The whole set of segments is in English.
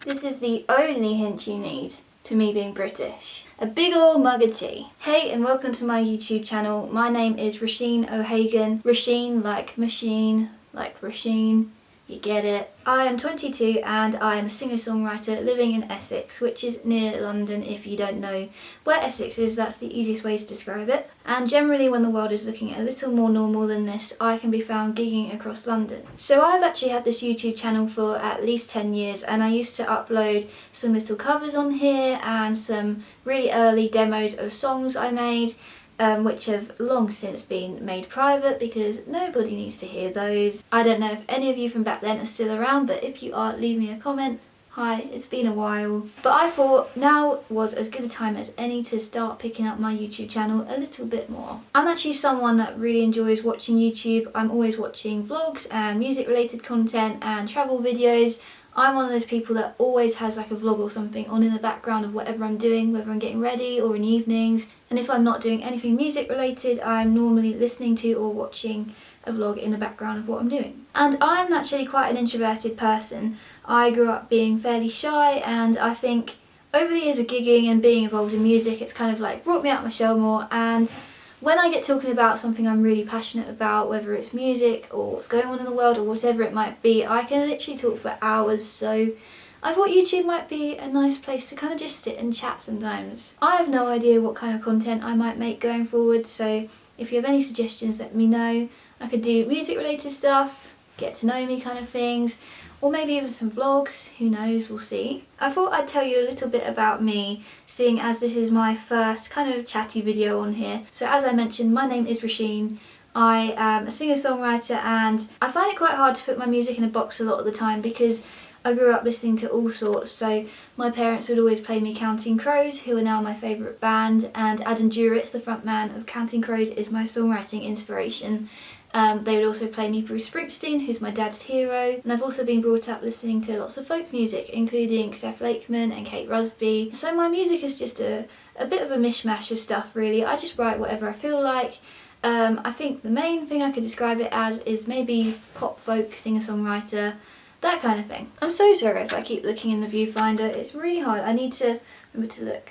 This is the only hint you need to me being British. A big ol' mug of tea. Hey and welcome to my YouTube channel. My name is Roisin O'Hagan. Roisin like machine, like Roisin. You get it. I am 22 and I am a singer-songwriter living in Essex, which is near London. If you don't know where Essex is, that's the easiest way to describe it. And generally when the world is looking a little more normal than this, I can be found gigging across London. So I've actually had this YouTube channel for at least 10 years and I used to upload some little covers on here and some really early demos of songs I made. Which have long since been made private because nobody needs to hear those. I don't know if any of you from back then are still around, but if you are, leave me a comment. Hi, it's been a while. But I thought now was as good a time as any to start picking up my YouTube channel a little bit more. I'm actually someone that really enjoys watching YouTube. I'm always watching vlogs and music related content and travel videos. I'm one of those people that always has like a vlog or something on in the background of whatever I'm doing, whether I'm getting ready or in the evenings. And if I'm not doing anything music related, I'm normally listening to or watching a vlog in the background of what I'm doing. And I'm naturally quite an introverted person. I grew up being fairly shy and I think over the years of gigging and being involved in music, it's kind of like brought me out of my shell more. And when I get talking about something I'm really passionate about, whether it's music or what's going on in the world or whatever it might be, I can literally talk for hours. So I thought YouTube might be a nice place to kind of just sit and chat sometimes. I have no idea what kind of content I might make going forward, so if you have any suggestions, let me know. I could do music related stuff, get to know me kind of things, or maybe even some vlogs, who knows, we'll see. I thought I'd tell you a little bit about me, seeing as this is my first kind of chatty video on here. So as I mentioned, my name is Roisin. I am a singer-songwriter and I find it quite hard to put my music in a box a lot of the time because I grew up listening to all sorts. So my parents would always play me Counting Crows, who are now my favourite band, and Adam Duritz, the frontman of Counting Crows, is my songwriting inspiration. They would also play me Bruce Springsteen, who's my dad's hero, and I've also been brought up listening to lots of folk music, including Seth Lakeman and Kate Rusby. So my music is just a bit of a mishmash of stuff really. I just write whatever I feel like. I think the main thing I could describe it as is maybe pop folk singer-songwriter, that kind of thing. I'm so sorry if I keep looking in the viewfinder, it's really hard. I need to remember to look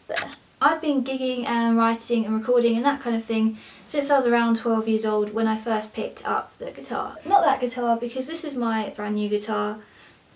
there. I've been gigging and writing and recording and that kind of thing since I was around 12 years old when I first picked up the guitar. Not that guitar, because this is my brand new guitar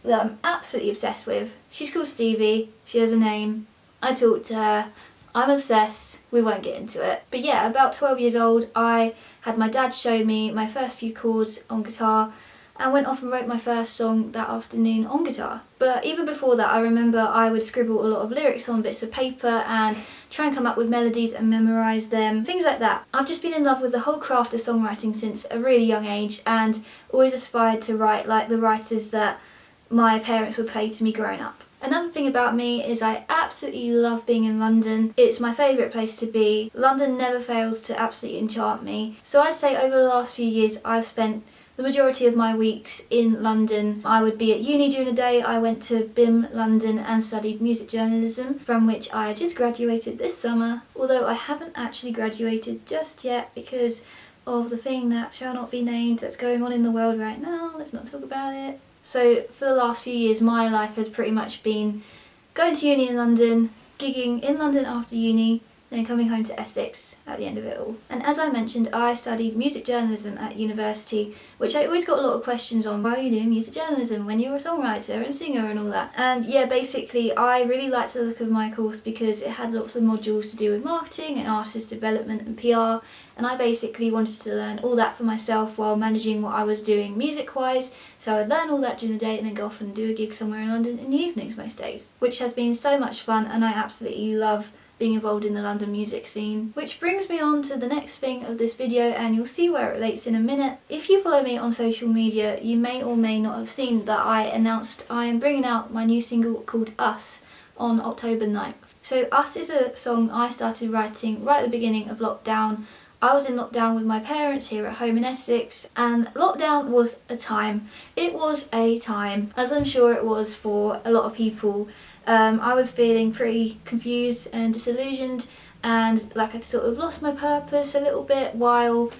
that I'm absolutely obsessed with. She's called Stevie, she has a name, I talked to her, I'm obsessed, we won't get into it. But yeah, about 12 years old I had my dad show me my first few chords on guitar and went off and wrote my first song that afternoon on guitar. But even before that, I remember I would scribble a lot of lyrics on bits of paper and try and come up with melodies and memorise them, things like that. I've just been in love with the whole craft of songwriting since a really young age and always aspired to write like the writers that my parents would play to me growing up. Another thing about me is I absolutely love being in London. It's my favourite place to be. London never fails to absolutely enchant me. So I'd say over the last few years I've spent the majority of my weeks in London. I would be at uni during the day. I went to BIM London and studied music journalism, from which I just graduated this summer, although I haven't actually graduated just yet because of the thing that shall not be named that's going on in the world right now. Let's not talk about it. So for the last few years my life has pretty much been going to uni in London, gigging in London after uni, then coming home to Essex at the end of it all. And as I mentioned, I studied music journalism at university, which I always got a lot of questions on. Why are you doing music journalism when you're a songwriter and singer and all that? And yeah, basically I really liked the look of my course because it had lots of modules to do with marketing and artist development and PR, and I basically wanted to learn all that for myself while managing what I was doing music wise. So I would learn all that during the day and then go off and do a gig somewhere in London in the evenings most days, which has been so much fun and I absolutely love being involved in the London music scene. Which brings me on to the next thing of this video, and you'll see where it relates in a minute. If you follow me on social media, you may or may not have seen that I announced I am bringing out my new single called Us on October 9th. So Us is a song I started writing right at the beginning of lockdown. I was in lockdown with my parents here at home in Essex, and lockdown was a time. It was a time, as I'm sure it was for a lot of people. I was feeling pretty confused and disillusioned and like I'd sort of lost my purpose a little bit while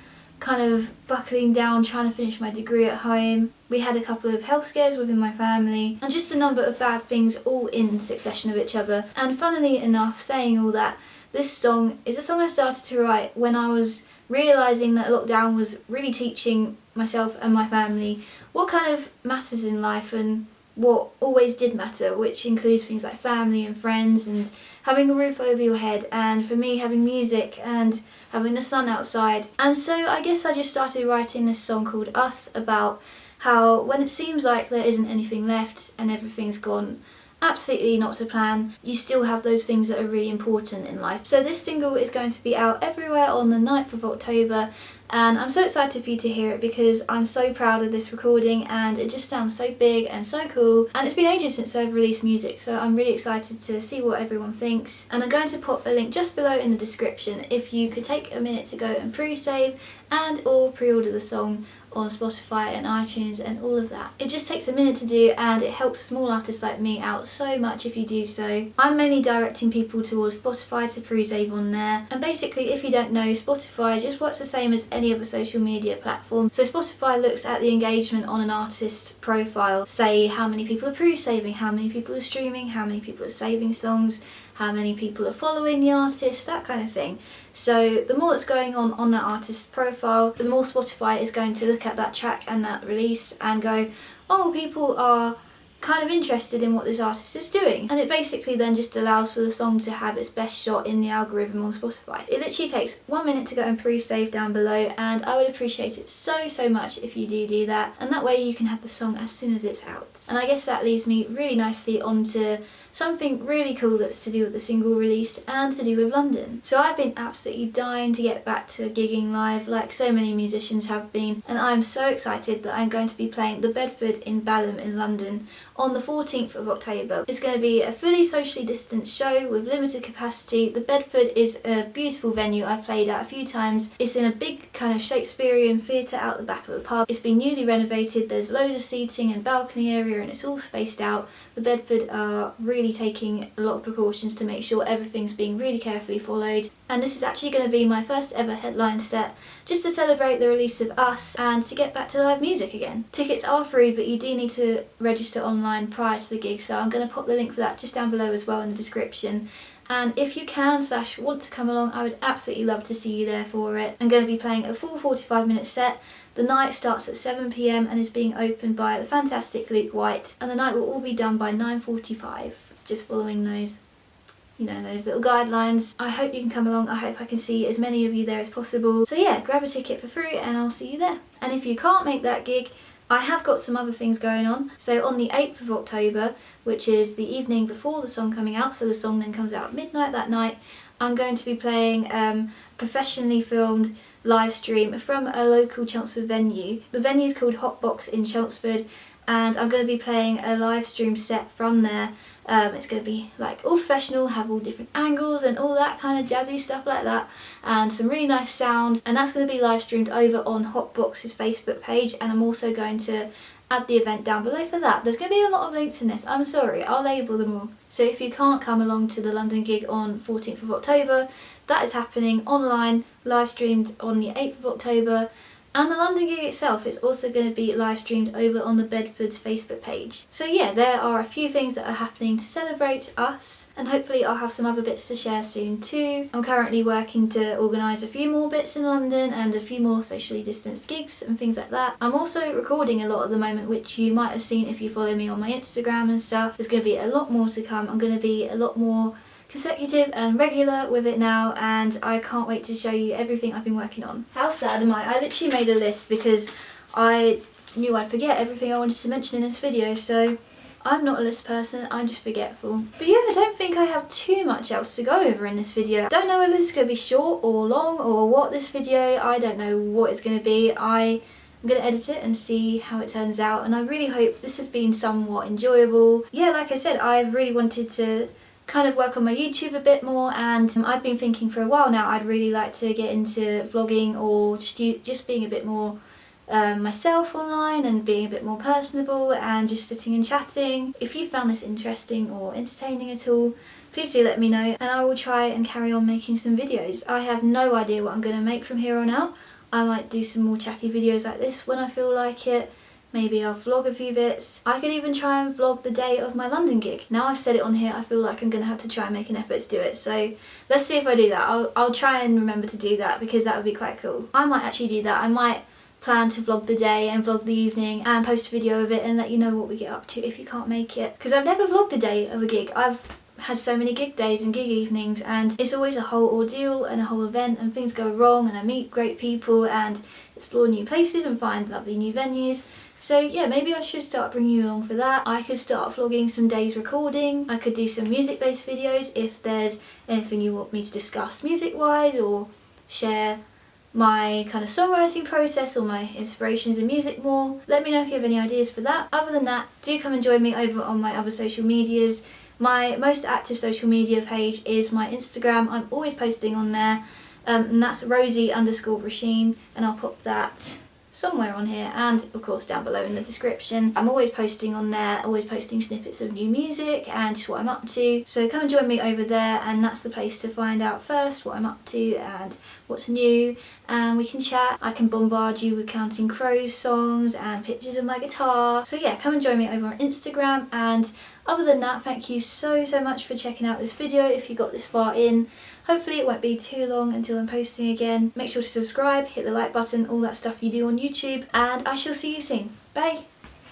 kind of buckling down, trying to finish my degree at home. We had a couple of health scares within my family and just a number of bad things all in succession of each other. And funnily enough, saying all that, this song is a song I started to write when I was realising that lockdown was really teaching myself and my family what kind of matters in life and what always did matter, which includes things like family and friends and having a roof over your head, and for me having music and having the sun outside. And so I guess I just started writing this song called Us about how when it seems like there isn't anything left and everything's gone absolutely not to plan, you still have those things that are really important in life. So this single is going to be out everywhere on the 9th of October, and I'm so excited for you to hear it because I'm so proud of this recording and it just sounds so big and so cool, and it's been ages since I've released music, so I'm really excited to see what everyone thinks. And I'm going to pop a link just below in the description if you could take a minute to go and pre-save and or pre-order the song on Spotify and iTunes and all of that. It just takes a minute to do and it helps small artists like me out so much if you do so. I'm mainly directing people towards Spotify to pre-save on there, and basically if you don't know, Spotify just works the same as any other social media platform. So Spotify looks at the engagement on an artist's profile, say how many people are pre-saving, how many people are streaming, how many people are saving songs, how many people are following the artist, that kind of thing. So the more that's going on that artist's profile, the more Spotify is going to look at that track and that release and go, oh, people are kind of interested in what this artist is doing. And it basically then just allows for the song to have its best shot in the algorithm on Spotify. It literally takes 1 minute to go and pre-save down below, and I would appreciate it so much if you do that, and that way you can have the song as soon as it's out. And I guess that leads me really nicely onto something really cool that's to do with the single release and to do with London. So I've been absolutely dying to get back to gigging live like so many musicians have been, and I'm so excited that I'm going to be playing the Bedford in Balham in London on the 14th of October. It's going to be a fully socially distanced show with limited capacity. The Bedford is a beautiful venue I've played at a few times. It's in a big kind of Shakespearean theatre out the back of a pub. It's been newly renovated, there's loads of seating and balcony area and it's all spaced out. The Bedford are really taking a lot of precautions to make sure everything's being really carefully followed. And this is actually going to be my first ever headline set, just to celebrate the release of Us and to get back to live music again. Tickets are free, but you do need to register online prior to the gig, so I'm going to pop the link for that just down below as well in the description. And if you can / want to come along, I would absolutely love to see you there for it. I'm going to be playing a full 45-minute set. The night starts at 7 PM and is being opened by the fantastic Luke White, and the night will all be done by 9:45, just following those, you know, those little guidelines. I hope you can come along. I hope I can see as many of you there as possible. So yeah, grab a ticket for free and I'll see you there. And if you can't make that gig, I have got some other things going on. So on the 8th of October, which is the evening before the song coming out, so the song then comes out at midnight that night, I'm going to be playing professionally filmed live stream from a local Chelmsford venue. The venue is called Hotbox in Chelmsford, and I'm going to be playing a live stream set from there. It's going to be like all professional, have all different angles and all that kind of jazzy stuff like that, and some really nice sound, and that's going to be live streamed over on Hotbox's Facebook page, and I'm also going to add the event down below for that. There's going to be a lot of links in this, I'm sorry, I'll label them all. So if you can't come along to the London gig on 14th of October, that is happening online, live streamed on the 8th of October, and the London gig itself is also going to be live streamed over on the Bedford's Facebook page. So yeah, there are a few things that are happening to celebrate Us, and hopefully I'll have some other bits to share soon too. I'm currently working to organise a few more bits in London and a few more socially distanced gigs and things like that. I'm also recording a lot at the moment, which you might have seen if you follow me on my Instagram and stuff. There's going to be a lot more to come. I'm going to be a lot more consecutive and regular with it now, and I can't wait to show you everything I've been working on. How sad am I? I literally made a list because I knew I'd forget everything I wanted to mention in this video, so I'm not a list person, I'm just forgetful. But yeah, I don't think I have too much else to go over in this video. Don't know whether this is going to be short or long or what this video, I don't know what it's going to be. I'm going to edit it and see how it turns out, and I really hope this has been somewhat enjoyable. Yeah, like I said, I've really wanted to kind of work on my YouTube a bit more, and I've been thinking for a while now I'd really like to get into vlogging or just being a bit more myself online and being a bit more personable and just sitting and chatting. If you found this interesting or entertaining at all, please do let me know and I will try and carry on making some videos. I have no idea what I'm going to make from here on out. I might do some more chatty videos like this when I feel like it. Maybe I'll vlog a few bits. I could even try and vlog the day of my London gig. Now I've said it on here, I feel like I'm going to have to try and make an effort to do it. So let's see if I do that. I'll try and remember to do that because that would be quite cool. I might actually do that. I might plan to vlog the day and vlog the evening and post a video of it and let you know what we get up to if you can't make it. Because I've never vlogged a day of a gig. I've had so many gig days and gig evenings, and it's always a whole ordeal and a whole event, and things go wrong, and I meet great people and explore new places and find lovely new venues. So yeah, maybe I should start bringing you along for that. I could start vlogging some days recording. I could do some music-based videos if there's anything you want me to discuss music-wise, or share my kind of songwriting process or my inspirations in music more. Let me know if you have any ideas for that. Other than that, do come and join me over on my other social medias. My most active social media page is my Instagram. I'm always posting on there, and that's Rosie_Roisin, and I'll pop that somewhere on here and of course down below in the description. I'm always posting on there, always posting snippets of new music and just what I'm up to. So come and join me over there, and that's the place to find out first what I'm up to and what's new, and we can chat. I can bombard you with Counting Crows songs and pictures of my guitar. So yeah, come and join me over on Instagram. And other than that, thank you so much for checking out this video if you got this far in. Hopefully it won't be too long until I'm posting again. Make sure to subscribe, hit the like button, all that stuff you do on YouTube, and I shall see you soon. Bye!